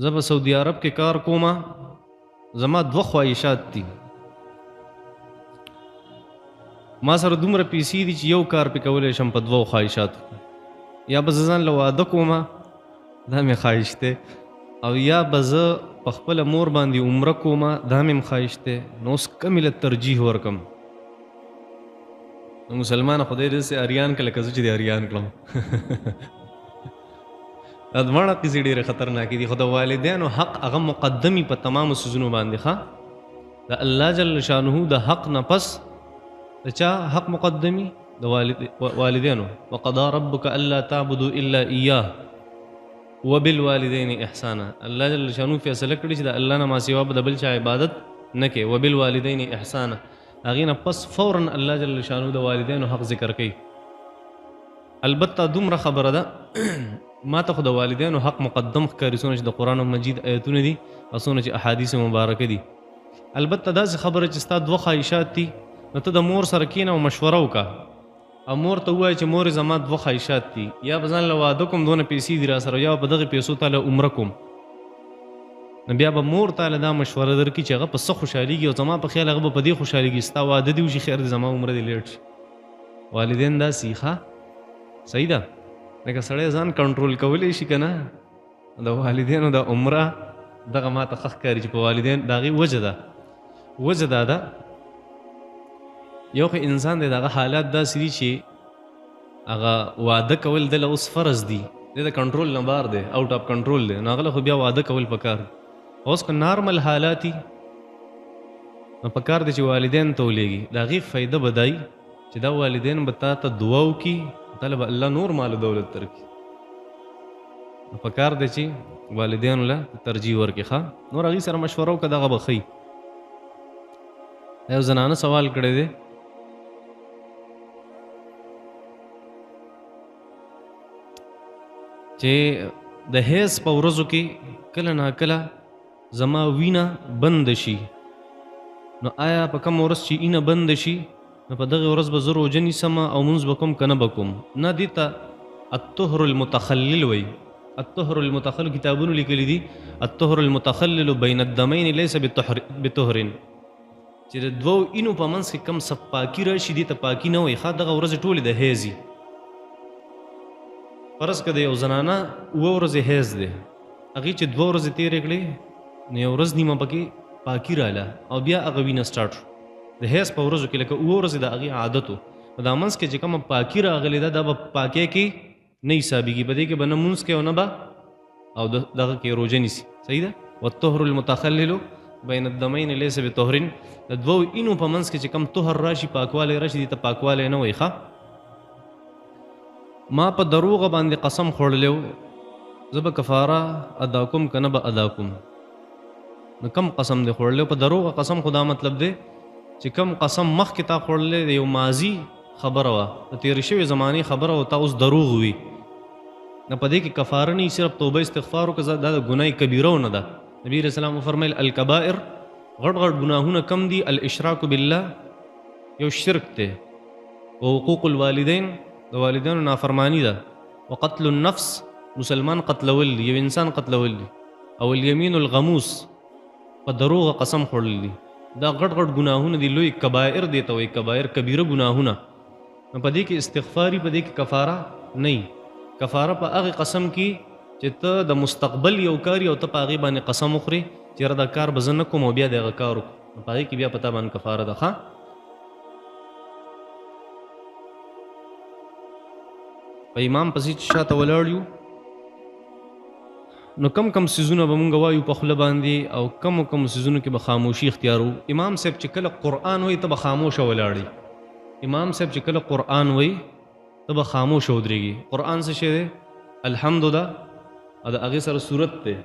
زه په سعودي عرب کې کار کومه، زما دوه خواهشات دي. ما سره دومره پیسې دي چې یو کار پې کولی شم په دوو خواهشاتو. یا به زه ځان له واده کومه، دا مې خواهش دی، او یا به زه په خپله مور باندې عمره کومه، دا مې هم خواهش دی. نو اوس کمې له ترجیح ورکم؟ نو مسلمانه خدای دې داسې اریان کړه لکه زه چې دې اریان کړم. دا دواړه قیسې ډېرې خطرناکې دي، خو د والدینو حق هغه مقدمي په تمامو څیزونو باندې ښه. د الله جل شانه د حق نه پس د چا حق مقدمي؟ د والدینو. وقضى ربك الا تعبدوا الا اياه وبالوالدین احسانا. الله جل شانه فیصله کړي چې د الله نه ما سوا به د بل چا عبادت نه کوي. وبالوالدین احسانا، هغې نه پس فوراً الله جل شانه د والدینو حق ذکر کوي. البته دومره خبره ده ما ته خو د والدینو حق مقدم ښکاري، څونه چې د قرآن مجید آیتونه دي او څونه چې احادیث مبارکه دي. البته داسې خبره چې ستا دوه خواهشات دي، نو ته د مور سره کښېنه او مشوره وکړه او مور ته ووایه چې مورې زما دوه خواهشات دي، یا به ځان له واده کوم، دونه پیسې دي را سره، یا په دغې پیسو تاله عمره کوم. نو بیا به مور تاله دا مشوره درکړي چې هغه په څه خوشحالېږي، او زما په خیال هغه به په دې خوشحالېږي ستا واده دې وشي، خیر دې زما عمره دې لیټ شي. والدین داسې ښه صحیح ده. لکه سړی ځان کنټرول کولی شي که نه، د والدینو د عمره دغه ما ته ښه ښکاري چې په والدین د هغې وجه دا ده یو خو انسان دی د هغه حالات داسې دي چې هغه واده کول دله اوس فرض دي، دی د کنټرول نه بار دی، آوټ آف کنټرول دی، نو هغه له خو بیا واده کول پکار دی. اوس که نارمل حالات دي نو پکار دی چې والدین ته ولېږي، د هغې فایده به دای چې دا والدین به تا ته دعا وکړي، تاله به الله نور مال و دولت درکړي. نو پکار دی چې والدینو له ترجیح ورکړي ښه. نور هغې سره مشوره وکړه، دغه به ښي. یو زنانه سوال کړی دی چې د حیض په ورځو کې کله ناکله زما وینه بند شي، نو آیا په کوم ورځ چې اینه بند شي نو په دغه ورځ به زه روژه نیسم او مونځ به کوم که نه به کوم؟ نه، دې ته الطهر المتخلل وایي. الطهر المتخلل کتابونو لیکلي دي، الطهر المتخلل بین الدمین لیس بطهر، چې د دوو اینو په منځ کې کم څه پاکي راشي دې ته پاکي نه وایي. ښه، دغه ورځې ټولې د حیض دي. فرض که د یو زنانه 2 ورځې حیض دی، هغې چې 2 ورځې تېرې کړې نو یو ورځ نیمه پکې پاکي راله او بیا هغه وینه سټارټ شو. د حیض په ورځو کې لکه 2 ورځې د هغې عادت و، په دا منځ کې چې کومه پاکي راغلې ده دا به پاکۍ کې نه حسابېږي، په دې کې به نه مونځ کوي او نه به او دغه کې روژه نیسي. صحیح ده. والطهر المتخلل بین الدمین لیس بطهر، د دوو اینو په منځ کې چې کوم طهر راشي، پاکوالی راشي، دې ته پاکوالی نه وایي. ښه، ما په دروغه باندې قسم خوړلی و، زه به کفاره ادا کوم که نه به ادا کوم؟ نو کم قسم دی خوړلی و؟ په دروغه قسم خو دا مطلب دی چې کم قسم مخکې تا خوړلی د یو ماضي خبره وه، د تېرې شوې زمانې خبره وه، تا اوس دروغ وي، نه په دې کې کفاره نه، صرف توبه استغفار وکړه، دا د ګناه کبیره نه ده. نبی علیه السلام وفرمیل الکبائر، غټ غټ ګناهونه کم دي، الاشراک بالله یو شرک دی، وحقوق الوالدین د والدینو نافرمانی ده، وقتل النفس مسلمان قتلول دي، یو انسان قتلول دي، او الیمین الغموس په دروغه قسم خوړل دي. دا غټ غټ ګناهونه دي، لوی کبائر دی ته وایي، کبائر کبیره ګناهونه. نو په دې کې استغفاري، په دې کې کفاره نه. کفاره په هغې قسم کې چې ته د مستقبل یو کار او ته په هغې باندې قسم وخورې چې یاره دا کار به زه نه کوم او بیا د هغه کار وکړو، نو په هغې کې بیا په تا باندې کفاره ده. ښه، په امام پسې چې شاته ولاړ یو نو کم کم څیزونه به مونږ وایو په خوله باندې، او کم کم څیزونو کې به خاموشي اختیارو. امام صاحب چې کله قرآن وایي ته به خاموشه ولاړې، امام صاحب چې کله قرآن وایي ته به خاموشه ودرېږي. قرآن څه شی دی؟ الحمد ده، او د هغې سره صورت دی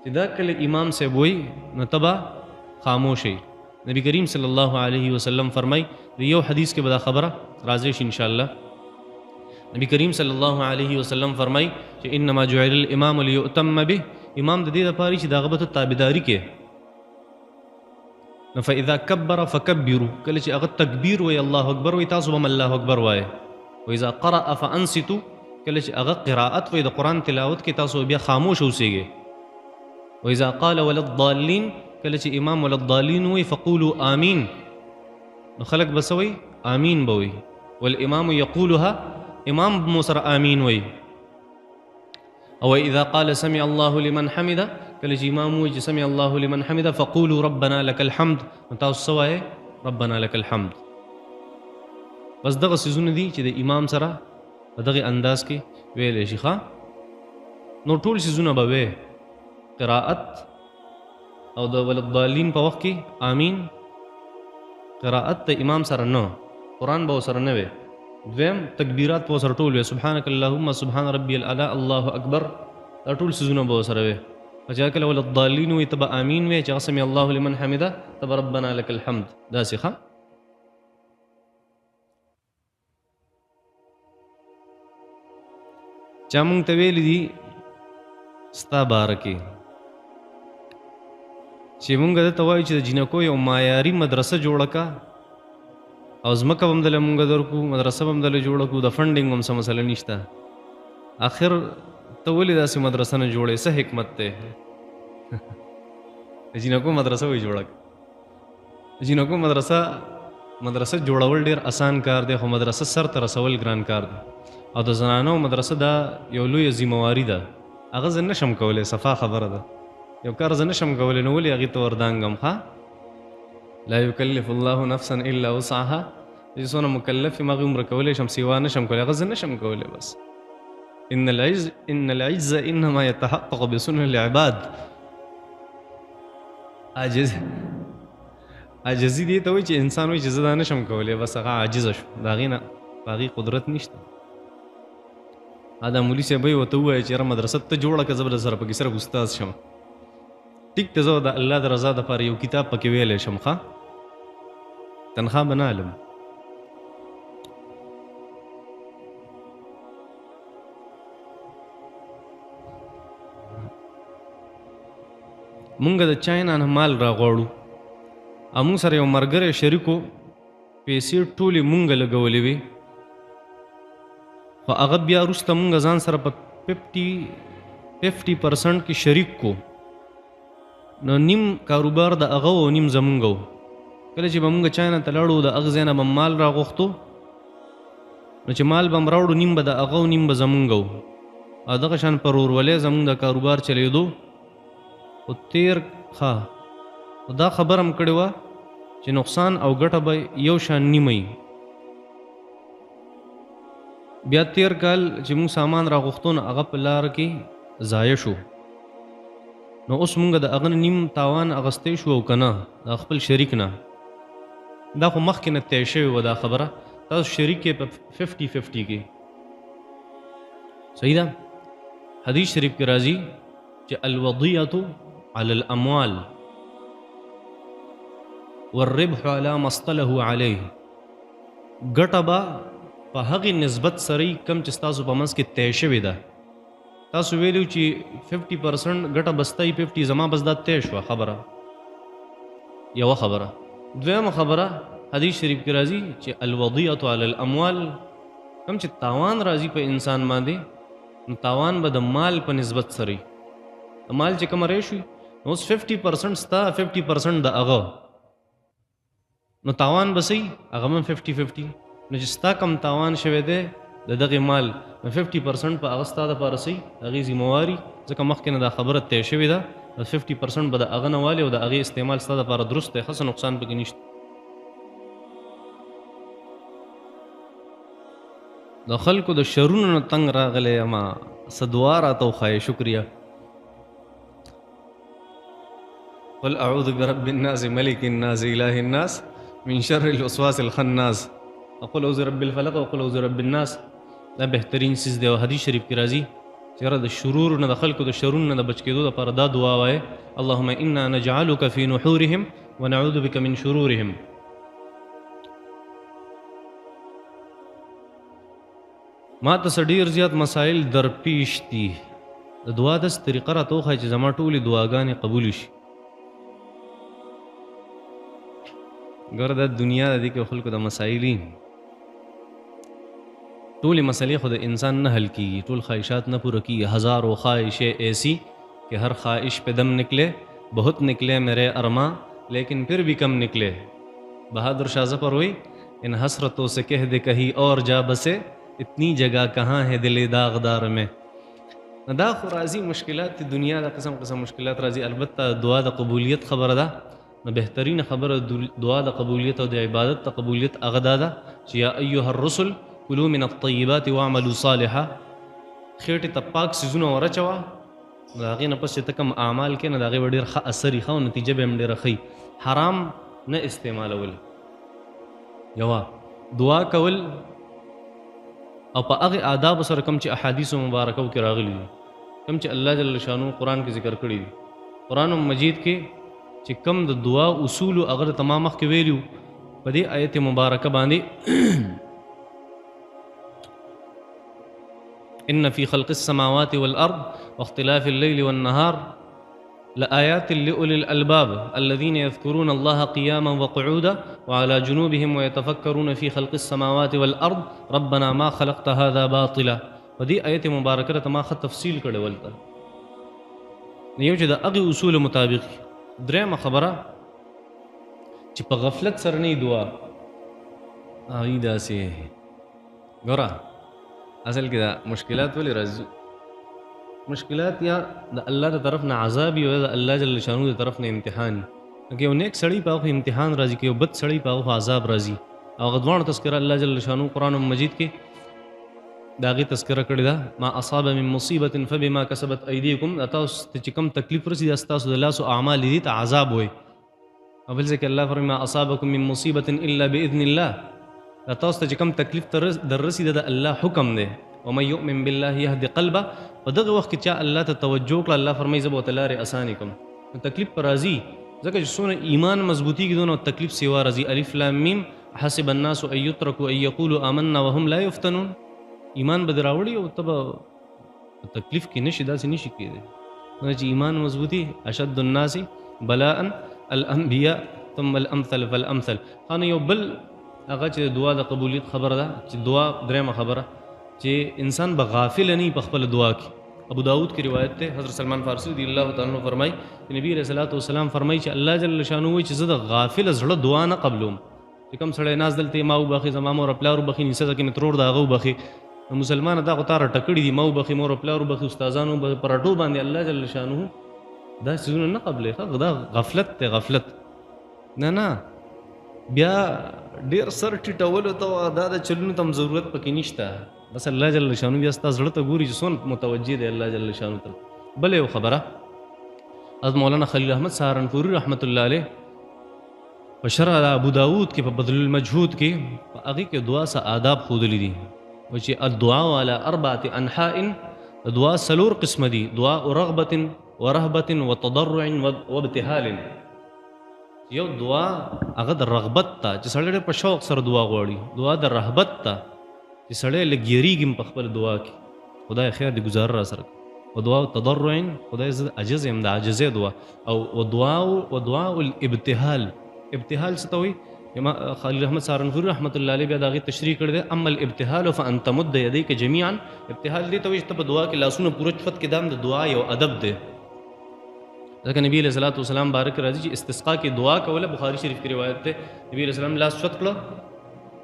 چې دا کله امام صاحب وایي نو ته به خاموش یې. نبی کریم صلی الله علیه وسلم فرمای، د یو حدیث کې به دا خبره راځي شي انشاءالله. نبی کریم صلی الله علیه وسلم فرمای چې انما جعل الامام لیؤتم به، امام د دې لپاره چې د هغه به ته تابعداري کې. نو فاذا کبر فکبروا، کله چې هغه تکبیر وایي الله اکبر وایي تاسو به هم الله اکبر وایي. واذا قرأ فانصتوا، کله چې هغه قرائت وایي د قرآن تلاوت کې تاسو بیا خاموش اوسئ. واذا قال ولا الضالين کله چې امام ولا الضالين وي فقولوا آمين نو خلق بسوي آمين بوي والامام يقولها امام مو سره آمين وي او اذا قال سمع الله لمن حمده کله چې امام وي چې سمع الله لمن حمده فقولوا ربنا لك الحمد تاسو سوای ربنا لك الحمد. بس دغه سيزونه دي چې د امام سره په دغه انداز کې ویل شي ښا. نو ټول سيزونه به وي قراءت او د ولضالین په وخت کې آمین قراءت د امام سره نه قرآن به سره نه وي. دویم تکبیرات په سره ټول وي سبحانك اللهم سبحان ربي الاعلى الله اکبر دا ټول سيزونه به سره وي. چې کله ولضالین وي تبه آمین وي چې سمع الله لمن حمده تبه ربنا لك الحمد دا ښا. چا مونږ ته ویلي دي ستا باره کې چې مونږ درته وایو چې د جینکو یو معیاري مدرسه جوړه کا او ځمکه به هم دله مونږ درکو مدرسه به هم دله جوړه کړو د فنډینګ هم څه مسله نشته. آخر ته ولې داسې مدرسه نه جوړې څه حکمت دی؟ د جینکو مدرسه وایي جوړه کړه. د جینکو مدرسه جوړول ډېر اسان کار دی خو مدرسه سر ته رسول ګران کار دی او د زنانو مدرسه دا یو لویه ذمواري ده. هغه زه نشم کولی صفا خبره ده یو کار زه نشم کولی نو ولې هغې ته وردانګم ښه. لا یکلف الله نفسا الا وسعها چې څونه مکلف یم هغې عمره کولی شم سیوا نشم کولی هغه زه نشم کولی. بس ان العز انما يتحقق بسنن العباد. عاجزي دې ته وایي چې انسان وایي چې زه دا نشم کولی بس هغه عاجزه شو د هغې نه په هغې قدرت نشته. دا مولي صاحب ورته ووایه چې یاره مدرسه ته جوړه کړه زه به سره پکې صرف استاد شم. ټیک ته زه د الله د رضا دپاره یو کتاب پکې ویلی شم ښه تنخوا به نه علم. مونږ د چاینا نه مال راغواړو او مونږ سره یو ملګری شریکو پیسې ټولې مونږ لګولې وې خو هغه بیا وروسته مونږ ځان سره په 50% کې شریک کو نو نیم کاروبار د هغه و نیم زمونږ و. کله چې به مونږ چاینا ته لاړو د هغه ځای نه به مال راغوښتو نو چې مال به م راوړو نیم به د هغه و نیم به زمونږ و او دغه شان پر ورولۍ زمونږ د کاروبار چلېدو. خو تیر ښه خو دا خبره م کړې وه چې نقصان او ګټه به یو شان نیمه وي. بیا تیر کال چې مونږ سامان راغوښتو نو هغه په لاره کې ضایع شو نو اوس مونږ د هغه نیم تاوان اغستی شو او که نه د خپل شریک نه. دا خو مخکې نه طی شوې وه دا خبره تاسو شریک یې په 50-50 کې صحیح ده. حدیث شریف کې راځي چې الوضیعة على الاموال والربح على ما اصطله عليه. ګټه به په هغې نسبت سره کم چې ستاسو په منځ کې طی شوې ده. تاسو ویلو چې 50% ګټه بستی 50 زما بس دا طی شوه خبره یوه خبره. دویمه خبره حدیث شریف کې راځي چې الوضیعة على الاموال کم چې تاوان راځي په انسان باندې نو تاوان به د مال په نسبت سره د مال چې کومه ریشي نو اوس 50% ستا 50% د هغه نو تاوان به صحیح هغه هم 50-50 نو چې ستا کم تاوان شوی دی د دغې مال نو 50% په هغه ستا دپاره صحیح هغې ذمواري ځکه مخکې نه دا خبره طی شوې ده 50% به د هغه نه والي او د هغې استعمال ستا دپاره درست دی ښه څه نقصان پکې نشته. د خلکو د شرونو نه تنګ راغلی یما څه دعا راته وښایې شکریه. قل اعوذ برب الناس ملک الناس اله الناس من شر الوسواس الخناس اقول اعوذ برب الفلق واقول اعوذ برب الناس. دا بهترین چیز دی او حدیث شریف کې راځي چې یاره د شرور نه د خلکو د شرونو نه د بچ کېدو دپاره دا دعا وایه اللهم انا نجعلک فی نحورهم ونعوذ بک من شرورهم. ما ته څه ډېر زیات مسایل درپیش دي د دعا داسې طریقه راته وښایه چې زما ټولې دعاګانې قبولې شي. ګوره دا دنیا د دې کې خلکو د مسایلي ټولې مسلې خو د انسان نه حل کېږي ټول خواهشات نه پوره کېږي. هزارو خواهشیں ایسی کہ ہر خواہش پہ دم نکلے، بہت نکلے میرے ارماں لیکن پھر بھی کم نکلے. بہادر شاہ ظفر ہوئی ان حسرتوں سے کہہ دے کہیں اور جا بسے، اتنی جگہ کہاں ہے دل داغدار میں. دا خو راځي مشکلات د دنیا د قسم قسم مشکلات راځي، البته دعا د قبولیت خبره ده. نو بهترین خبره دعا د قبولیت او د عبادت د قبولیت هغه دا ده چې یا ایها الرسل کلوا من الطیبات واعملوا صالحا. خېټې ته پاک څیزونه ورچوه، د هغې نه پس چې ته کوم اعمال کې نه د هغې به ډېر ښه اثر یې ښه او نتیجه به هم ډېره ښه. حرام نه استعمالول، یوه دعا کول او په هغې آدابو سره کوم چې احادیثو مبارکو کې راغلي دي، کوم چې الله جل شانو قرآن کې ذکر کړي دي. قرآن مجید کې چې کوم د دعا اصولو هغه د تمام مخکې ویلي وو، په دې آیت مبارکه باندې ان فی خلق السماوات والارض واختلاف الليل والنهار لآيات لأولي الألباب الذين يذكرون الله قياما وقعودا وعلى جنوبهم ويتفكرون في خلق السماوات والأرض ربنا ما خلقت هذا باطلا. ودي آیت مبارکه ته ما ښه تفصیل کړی ولته یو چې د هغې اصول مطابق. درېیمه خبره چې په غفلت سره نه دعا هغې داسې ګوره اصل کې دا مشکلات ولې راځي؟ مشکلات یا د الله د طرف نه عذاب یا د الله جل شانو د طرف نه امتحان. که یو نیک سړی په هغه امتحان راځي، که یو بد سړی په هغه عذاب راځي. او هغه دواړو تذکره الله جل شانو قرآن مجید کې د هغې تذکره کړې ده. ما اصاب من مصیبت فبما کسبت ایدیکم. دا تاسو ته چې کوم تکلیف رسي دا ستاسو د لاسو اعمال دي ته عذاب وایي. او بل ځای کې الله فرمایي ما اصابکم من مصیبت الا باذن الله. دا تاسو ته چې کوم تکلیف در رسي د الله حکم دی. ومن یؤمن بالله یهد قلبه. په دغه وخت کې چا الله ته توجه کړه الله فرمایي زه به ورته لارې اسانې کړم. نو تکلیف به راځي، ځکه چې څونه ایمان مضبوطېږي دونه تکلیف سیوا راځي. الف لام میم حسب الناس ان یترکوا ان یقولوا آمنا وهم لا یفتنون. ایمان به دې راوړي او ته به تکلیف کې نشي، داسې نشي کېدی. چې ایمان مضبوطي اشد الناس بلاء الانبیاء ثم الامثل فالامثل. خانه یو بل هغه چې دعا د قبولیت خبره ده، چې دعا درېیمه خبره چې انسان به غافل نه په خپل دعا کې. ابو داود کی روایت ته حضرت سلمان فارسی رضی الله تعالی عنہ فرمای چې نبی رسول الله والسلام فرمای چې الله جل شانو وایي چې زه د غافل زړه دعا نه قبلوم. چې کوم سړی ناز دلته ما وبخي زما مور پلار وبخي نیسه کې مترور دا غو بخي مسلمان دا غتار ټکړی دی ما وبخي مور پلار وبخي استادانو پرټو باندې الله جل شانو دا سيزونه نه قبلې. دا غفلت ته غفلت نه بیا ډیر سر ټیټول ته دا د چلونو تم ضرورت پکې نشته. بس الله جل شانو بیا ستا زړه ته ګوري چې څومره متوجه دی الله جل شانو ته. بل یو خبره از مولانا خلیل احمد سهارنپوری رحمت الله علیه په شرح ابو داود کې په بدل المجهود کې په هغې کې دعا سه آداب ښودلي دي. وایي چې الدعاء على اربعه انحاء. دعا څلور قسمه دي: دعاء رغبة ورهبة وتضرع وابتهال. یو دعا هغه د رغبت ته چې سړی په شوق سره دعا غواړي، دعا د رهبت ته چې سړی لږ یېرېږي په خپل دعا کې خدای خیر دې گزاره را سره، او دعا تضرع خدای زه عجز یم د عاجزۍ دعا، او دعا الابتهال. ابتهال څه ته وایي؟ خلیل احمد سهارنپوری رحمت الله علیه بیا د هغې تشریح کړی دی. اما الابتهال فان تمد یدیک جمیعا. ابتهال دې ته وایي چې ته په دعا کې لاسونه پوره چفت کې دا هم د دعا یو ادب دی. ځکه نبی علیه صلات وسلام بارک راځي چې استسقا کې دعا کوله. بخاري شریف کې روایت دی نبی علیه السلام لاس چت کړه،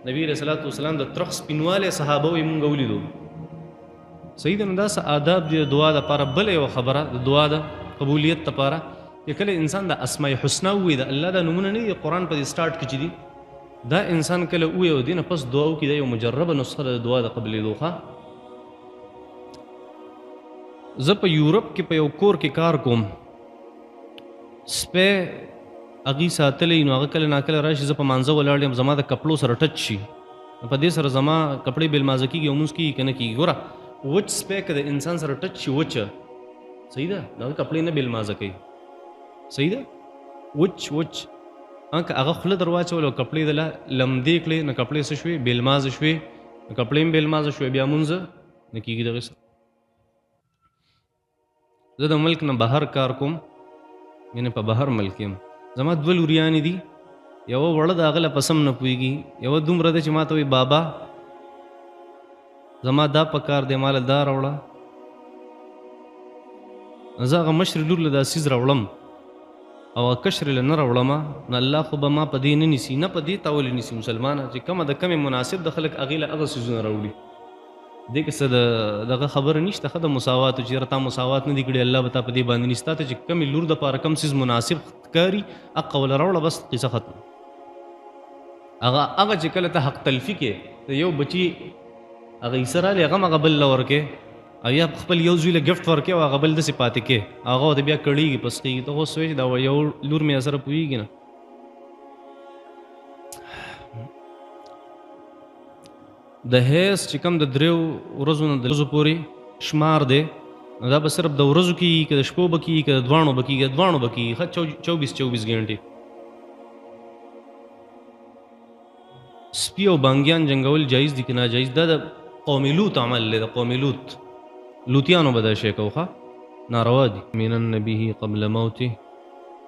نبی علیه صلات وسلام د ترخ سپینوالی صحابه یې مونږ ولیدو. صحیح ده. نو دا څه آداب دي د دعا دپاره. بله یوه خبره د دعا د قبولیت دپاره چې کله انسان د اسماء حسنا ووایي، د الله دا نومونه نه دي قرآن په دې سټارټ کې چې دي، دا انسان کله ووایي او دې نه پس دعا وکړي، دا یو مجربه نسخه ده د دعا د قبلېدو. ښه زه په یورپ کې په یو کور کې کار کوم، سپی هغې ساتلی نو هغه کله ناکله راشي، زه په مانځه ولاړ یم، زما د کپړو سره ټچ شي، په دې سره زما کپړې بې لمانځه کېږي او مونځ کېږي که نه کېږي. ګوره وچ سپی که د انسان سره ټچ شي وچه، صحیح ده، د هغه کپړې نه بې لمانځه کوي. صحیح ده. وچ که هغه خوله در واچول او کپړې د لمدې کړې نو کپړې څه شوې؟ بې لمانځه شوې، نو کپړې هم بې لمانځه شوې، بیا مونځ نه کېږي دغې سره. زه د ملک نه بهر کار کوم، یعنې په بهر ملک یم. زما دوه لوریانې دي، یوه وړه د هغه له پسم نه پوهېږي، یوه دومره ده چې ما ته وایي بابا زما دا پکار دی، ماله دا راوړه. زه هغه مشر لور له دا څیز راوړم او هغه کشر له نه راوړمه نو الله خو به ما په دې نه نیسي نه په دې تاولې نیسي مسلمانه چې کومه د کمې مناسب د خلک هغې له هغه څیزونه راوړي دې کې څه دغه خبره نشته ښه د مساواتو چې یاره تا مساوات نه دي کړي الله به تا په دې باندې نیسي تا ته چې کمې لور دپاره کم څیز مناسب ښکاري هغه وله راوړه بس قصه ختم هغه چې کله ته حق تلفي کې د یو بچي هغه عیسه رالی هغه هم هغه بل له ورکې او یا خپل یو زوی له ګفټ ورکې او هغه بل داسې پاتې کې هغه ورته بیا کړېږي پسخېږي ته اوس وایې چې دا یو لور مې سره پوهېږي نه د حیض چې کوم د دریو ورځو نه د ورځو پورې شمار دی نو دا به صرف د ورځو کېږي که د شپو به کېږي که د دواړو به کېږي دواړو به کېږي ښه 24 ګنټې سپي او بانګیان جنګول جایز دي که ناجایز دا د قوم لوط عمل دی د قوم لوطیانو به دا شی کوو ښه ناروا دي مینن به قبل موته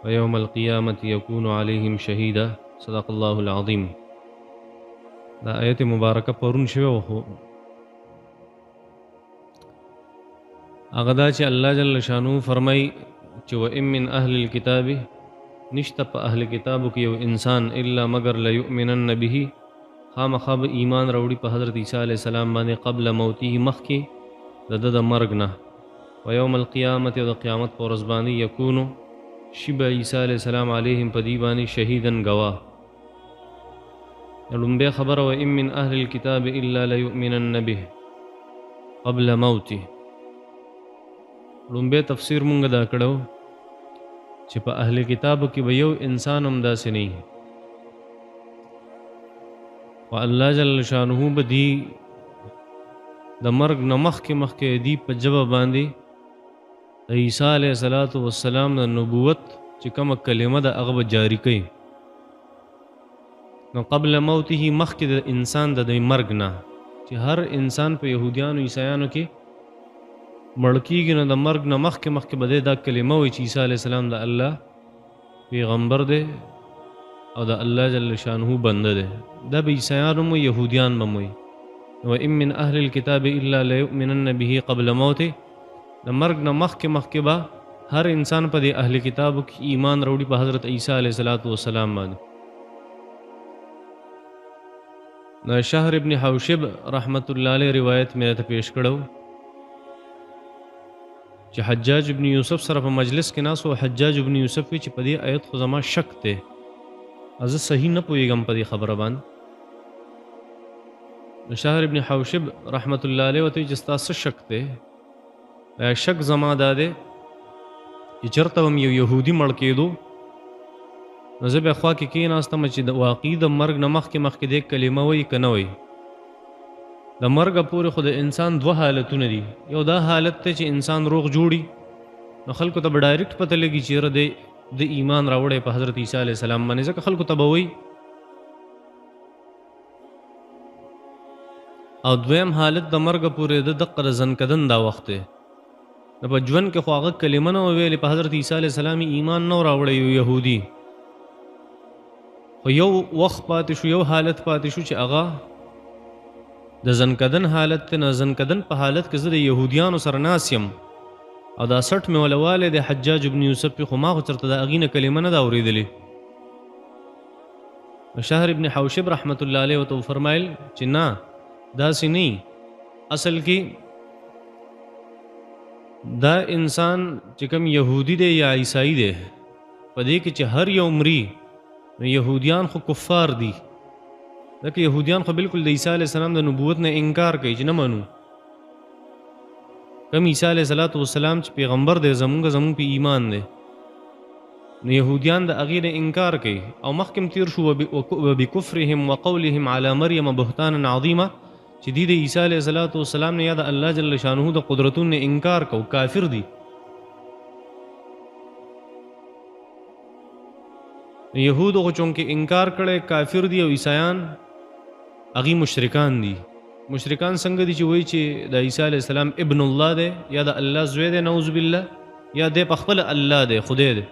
ویوم القیامة یکون علیهم شهیدا صدق الله العظیم دا آیت مبارکه پرون شوی و خو هغه دا چې الله جل شانو فرمای چې وان من اهل الكتاب نشته په اهل کتابو کې یو انسان الا مگر لیؤمنن به خامخا به ایمان راوړي په حضرت عیسی علیه السلام باندې قبل موته مخکې د ده د مرګ نه و یوم القیامت او د قیامت په ورځ باندې یکونو شي به عیسی علیه السلام علیهم په دې باندې شهیدن ګواه لومبۍ خبره وان من اهل الكتاب الا لیؤمنن به قبل موته لومبۍ تفسیر مونږ دا کړو چې په اهل کتابو کې به یو انسان هم داسې نه و الله جل شانه به دی د مرګ نه مخکې دی په ژبه باندې د عیسی علیه السلام د نبوت چې کومه کلمه ده هغه به جاری کوي نو قبل موته مخکې د انسان د مرګ نه چې هر انسان په یهودیانو عیسایانو کې مړ کېږي نو د مرګ نه مخکې به دی دا کلمه وایي چې عیسی علیه السلام د الله پیغمبر دی او د الله جل شانه بنده دی دا به عیسایان هم وایي یهودیان به هم وایي وان من اهل الكتاب الا لیؤمنن به قبل موته د مرګ نه مخکې به هر انسان په دې اهل کتابو کې ایمان راوړي په حضرت عیسی علیه السلام باندې د شهر ابن حوشب رحمت الله علیه روایت مې ته پیش کړو چې حجاج ابن یوسف سره په مجلس کې ناست و حجاج ابن یوسف وی چې په دې آیت خو زما شک دی زه صحیح نه پوهېږم په دې خبره باندې شهر ابن حوشب رحمت الله علیه ورته چې ستا څه شک دی شک زما دا دی چې چېرته هم یو یهودي مړ کېدو نو زه بیا خوا کې کېناستم چې د واقعي د مرګ نه مخکې دې کلمه وایي که نه وایي د مرګه پورې خو د انسان دوه حالتونه دي یو دا حالت دی چې انسان روغ جوړي نو خلکو ته به ډایرکټ پته لګي چې یاره د ایمان راوړی په حضرت عیسی علیه السلام باندې ځکه خلکو ته به وایي او دویم حالت د مرګه پورې د دقه د زنکدن دا وخت دی نو په ژوند کې خو هغه کلمه نه ویلې په حضرت عیسی علیه السلام ایمان نه راوړی یو یهودي خو یو وخت پاتې شو یو حالت پاتې شو چې هغه د زنکدن حالت ته نه زنکدن په حالت کې زه د یهودیانو سره ناست یم او دا سټ مې ولوالی د حجاج ابن یوسف خو ما خو چېرته د هغې نه کلمه نه ده اورېدلې شهر ابن حوشب رحمت الله علیه ورته وفرمایل چې نه داسې نه اصل کې دا انسان چې کوم یهودي دی یا عیسائی دی په دې کې چې هر یو مري نو یهودیان خو کفار دي ځکه یهودیان خو بالکل د عیسی علیه السلام د نبوت نه انکار کوي چې نه منو کم عیسی علیه السلام چې پیغمبر دی زمونږ په ایمان دی نو یهودیان د هغې نه انکار کوي او مخکې تیر شو وبکفرهم وقولهم علی مریم بهتانا عظیمه چې دی د عیسی علیه السلام نه یا د الله جل شانه د قدرتونو نه انکار کو کافر دي یهودو خو چونکې انکار کړی کافر دي او عیسایان هغې مشرکان دي مشرکان څنګه دي چې وایي چې د عیسی علیه السلام ابن الله دی یا د الله زوی دی نعوذ بالله یا دی په خپله الله دی خدای دی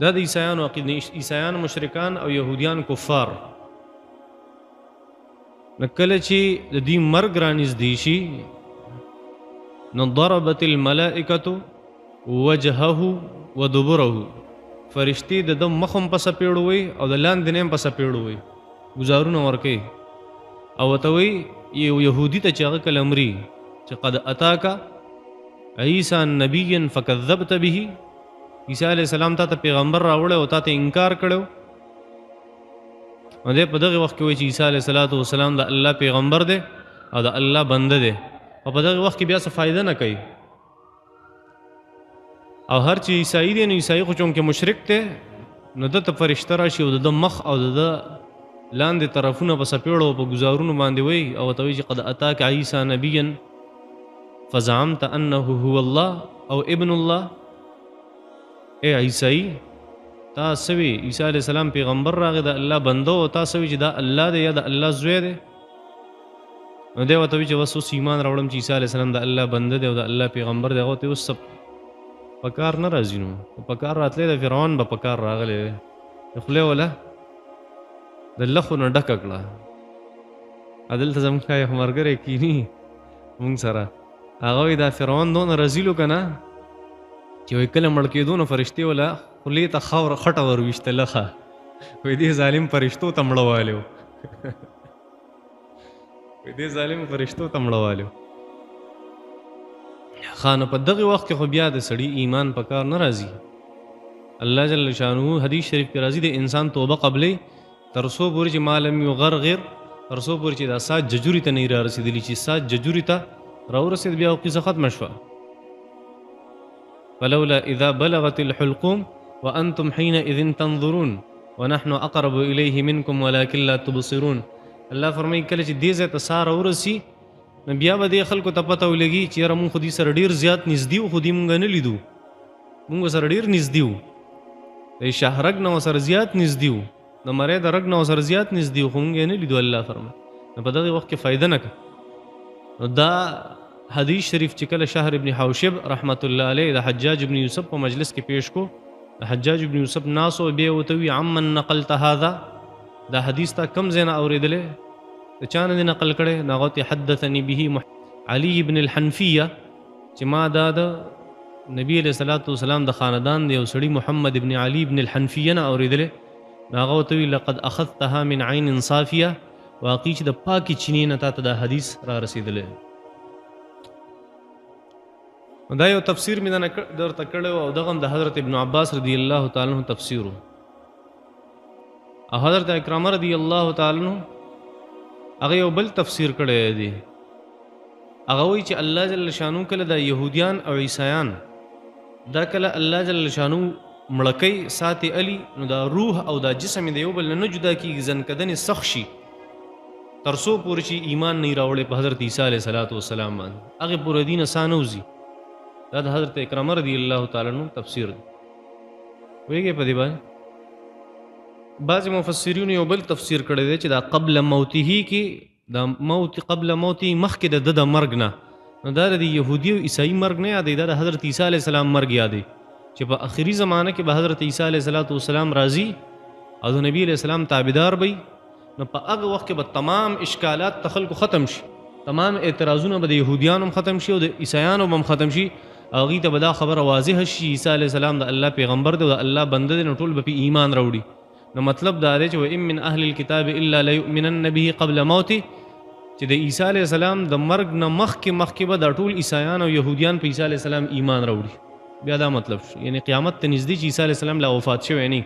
دا د عیسایانو عقیده عیسایان مشرکان او یهودیان کفار نو کله چې د دې مرګ رانږدې شي نو ضربت الملائکة وجهه ودبره، فرشتي د دم مخم په سپېړو وي او د لاندې نیم په سپېړو وي، گزارونه ورکوي او ورته وایي یو یهودي ته چې هغه کله مري چې قد اتاک عیسی نبیا فکذبت به، عیسی علیه السلام تا ته پیغمبر راوړی او تا ته انکار کړو. نو دی په دغه وخت کې وایي چې عیسی علیه السلام د الله پیغمبر دی او د الله بنده دی، او په دغه وخت کې بیا څه فایده نه کوي. او هر چې عیسائی دی نو عیسائی خو چونکې مشرک دی نو ده ته فرشته راشي او د ده مخ او د ده لاندې طرفونه په سپېړو په ګزارونو باندې وایي او ورته وایي چې قد اتاک عیسی نبیا فزعمت انه هو الله او ابن الله. اے عیسائی تا سوي عیسی علیه السلام پیغمبر راغی د الله بنده او تا سوي چې دا الله دی یا د الله زوی دی. نو دی ورته وایي چې بس اوس ایمان راوړم چې عیسی علیه السلام د الله بنده دی او د الله پیغمبر دی. هغه ته اوس په کار نه راځي، نو په کار راتلی د فرعون به په کار راغلی دی، خولې وله د لخو نه ډکه کړه. دلته زموږ یو ملګری کیني موږ سره، هغه وایي دا فرعون دونه رذیل و که نه چې وایي کله مړ کېدو نو فرشتې وله خولې ته خټه ورویشتله، وایي دې ظالم فرشتو ته مړه والی و، وایي دې ظالم فرشتو ته مړه والی و. خانه په دغه وخت کې خو بیا د سړي ایمان په کار نه راځي. الله جل شانه حدیث شریف کې راځي د انسان توبه قبلې تر څو پورې چې ما لم یغرغر، تر څو پورې چې دا سات ججوري ته نه را رسېدلي، چې سات ججوري ته راورسېد بیا قصه ختمه شوه. فلولا اذا بلغت الحلقوم وانتم حينئذ تنظرون ونحن اقرب الیه منکم ولکن لا تبصرون. الله فرمایي کله چې دې ځای ته ساه راورسي نو بیا به دې خلکو ته پته ولګي چې یاره مونږ خو دې سره ډېر زیات نږدې وو، خو دې مونږ نه لیدو، مونږ سره ډېر نږدې وو، د شهرګ نه ورسره زیات نږدې وو، د مرۍ د رګ نه ورسره زیات نږدې وو، خو مونږ یې نه لیدو. الله فرمایي نو په دغه وخت کې فایده نه کوي. نو دا حدیث شریف چې کله شهر ابن حوشب رحمت الله علیه د حجاج ابن یوسف په مجلس کې پیش کو، د حجاج ابن یوسف ناسو بیا ورته وي عمن نقلت هذا، دا حدیث تا کم ځای نه اورېدلی، د چا نه دې نقل کړی؟ نو هغه ته حدثني به علي بن الحنفیه، چې ما دا د نبی علیه الصلاۃ والسلام د خاندان د یو سړي محمد ابن علي بن الحنفیه نه اورېدلی. نو هغه ورته وي لقد اخذتها من عین صافیه، واقعي چې د پاکې چینې نه تا ته دا حدیث را رسېدلی. دا یو تفسیر مې درته کړی او دغه د حضرت ابن عباس رضی الله تعالی عنہ تفسیر و، او حضرت اکرمه رضی الله تعالی عنہ هغه یو بل تفسیر کړی دی. هغه وایي چې الله جل شانو کله د یهودیان او عیسایان دا کله الله جل شانو مړکۍ ساتي علي، نو دا روح او دا جسم د یو بل نه جدا کېږي، ځنکدنې سخت شي تر څو پورې چې ایمان نه راوړی په حضرت عیسی علیه السلام باندې، هغې پورې دین اسانه وځي. دا د حضرت اکرمه رضی الله تعالی عنہ تفسیر دی. پوهېږئ په دې باندې بعضې مفسرینو یو بل تفسیر کړی دی چې دا قبل موته کې دا موت قبل موته مخکې د ده د مرګ نه، نو دا د یهودي او عیسائی مرګ نه یادوي، دا د حضرت عیسی علیه السلام مرګ یادوي چې په آخري زمانه کې به حضرت عیسی علیه السلام راځي او د نبی علیه السلام تابعدار وي. نو په هغه وخت کې به تمام اشکالات د خلکو ختم شي، تمام اعتراضونه به د یهودیانو هم ختم شي او د عیسایانو هم ختم شي. هغوی ته به دا خبره واضحه شي عیسی علیه السلام د الله پیغمبر دی او د الله بنده دی، نو ټول به پې ایمان راوړي. نو مطلب دا دی چې وَإِن مِّنْ أَهْلِ الْكِتَابِ إِلَّا لَيُؤْمِنَنَّ بِهِ قَبْلَ مَوْتِهِ، چې د عیسی علیه السلام د مرګ نه مخکې به دا ټول عیسایان او یهودیان په عیسی علیه السلام ایمان راوړي. بیا دا مطلب شو، یعنی قیامت ته نږدې چې عیسی علیه السلام لا وفات شوی نه.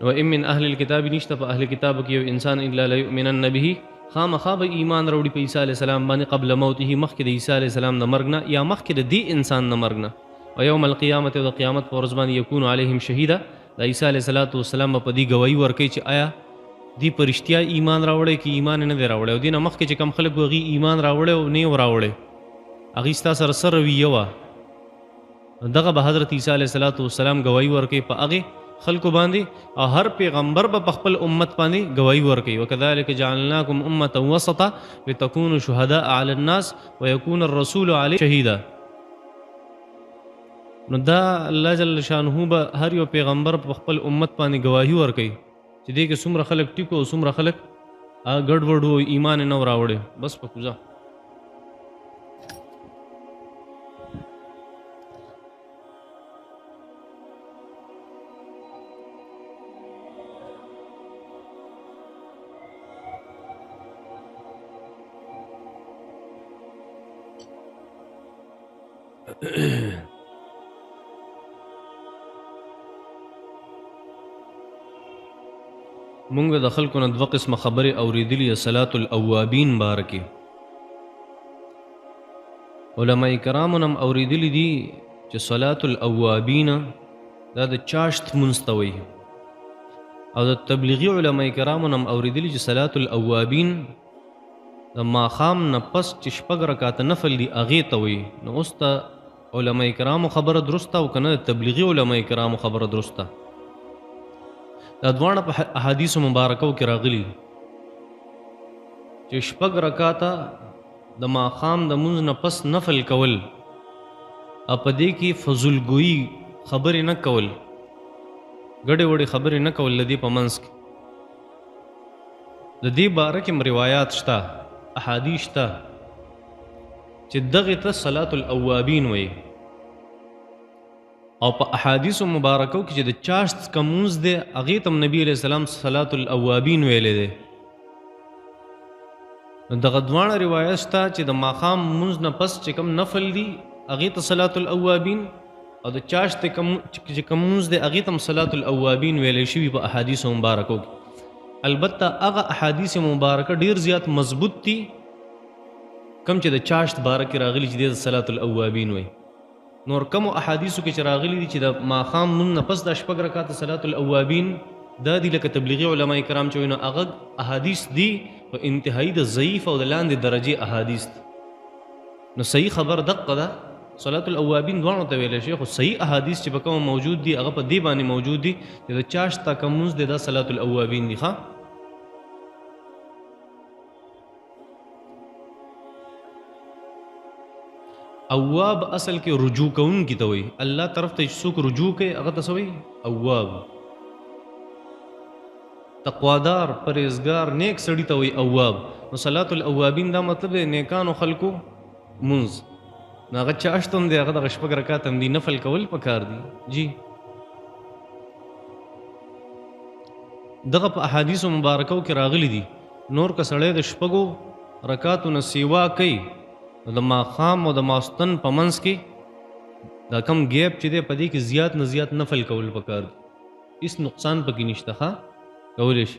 وَإِن مِّنْ أَهْلِ الْكِتَابِ نشته په اهل کتابو کې یو انسان إِلَّا لَيُؤْمِنَنَّ بِهِ، خامخا به ایمان راوړي په عیسی علیه السلام باندې قبل موته، مخکې د عیسی علیه السلام د مرګ نه یا مخکې د دې انسان د مرګ نه. او یوم القیامت، او د قیامت په ورځ باندې یکون علیهم شهیدا، د عیسی علیه السلام په دې ګواهي ورکوي چې آیا دی په رښتیا ایمان راوړی که ایمان نه دی راوړی، او دې نه مخکې چې کوم خلک هغوی ایمان راوړی او نه یې راوړی، هغوی ستا سره څه رویه وه، دغه به حضرت عیسی علیه السلام ګواهي ورکوي په هغې خلکو باندې، او هر پیغمبر به په خپل امت باندې ګواهي ورکوي. وکذلک جعلناکم امة وسطا لتکونوا شهداء علی الناس ویکون الرسول علیکم شهیدا. نو دا الله جل شانه به هر یو پیغمبر په خپل امت باندې ګواهي ورکوي چې دې کې څومره خلک ټیکو او څومره خلک ګډوډ و ایمان نه راوړی. بس په کوزه مونږ د خلکو نه دوه قسمه خبرې اورېدلي د صلات الاوابین باره کې. علما کرامو نه هم اورېدلي دي چې صلات الاوابین دا د چاشت مونځ ته وایي، او د تبلیغي علما کرامو نه هم اورېدلي چې صلات الاوابین د ماښام نه پس چې شپږ رکعاته نفل دي هغې ته وایي. نو اوس ته علما کرامو خبره درسته او که نه د تبلیغي علما کرامو خبره درسته؟ دا دواړه په احادیثو مبارکو کې راغلي چې شپږ رکعاته د ماښام د مونځ نه پس نفل کول، او په دې کې فضول ګویي خبرې نه کول، ګډې وډې خبرې نه کول. د دې په منځ کې د دې باره کې روایات شته، احادیث شته چې دغې ته صلات الاوابین وایي. او په احادیثو مبارکو کې چې د چاشت کم مونځ دی هغې ته نبي علیه السلام صلات الاوابین ویلی دی. نو دغه دواړه روایت شته چې د ماښام مونځ نه پس چې کم نفل دي هغې ته صلات الاوابین، او د چاشت چې کم مونځ دی هغې ته هم صلات الاوابین ویلی شوي په احادیثو مبارکو کې. البته هغه احادیث مبارکه ډیر زیات مضبوط دي کم چې د چاشت باره کې راغلي چې د صلات الاوابین وایي. نور کمو احادیثو کې چې راغلي دي چې د ماښام مونځ نه پس د شپږ رکعاته صلات الاوابین دا دي لکه تبلیغي علما کرام چې وایي، نو هغه احادیث دي په انتهایی د ضعیف او د لاندې درجې احادیث دي. نو صحیح خبر دقه ده، صلات الاوابین دواړو ته ویلی شي، خو صحیح احادیث چې په کومه موجود دي هغه په دې باندې موجود دي چې د چاشت تا کم مونځ دی دا صلات الاوابین دي. ښه، اواب اصل کې رجوع کوونکي ته وایي، الله طرف ته چې څوک رجوع کوي هغه ته څه وایي؟ اواب. تقوادار، پرهیزګار، نیک سړي ته وایي اواب. نو صلات الاوابین دا مطلب دی نیکانو خلکو مونځ. نو هغه چاشت هم دی، هغه دغه شپږ رکعات هم دي، نفل کول پکار دي. جی دغه په احادیثو مبارکو کې راغلي دي. نور که سړی د شپږو رکعاتو نه سیوا کوي نو د ماښام او د ماخوستن په منځ کې دا کم ګیپ چې دی په دې کې زیات نه زیات نفل کول پکار دي. هېڅ نقصان پکې نشته. ښه، کولی شي.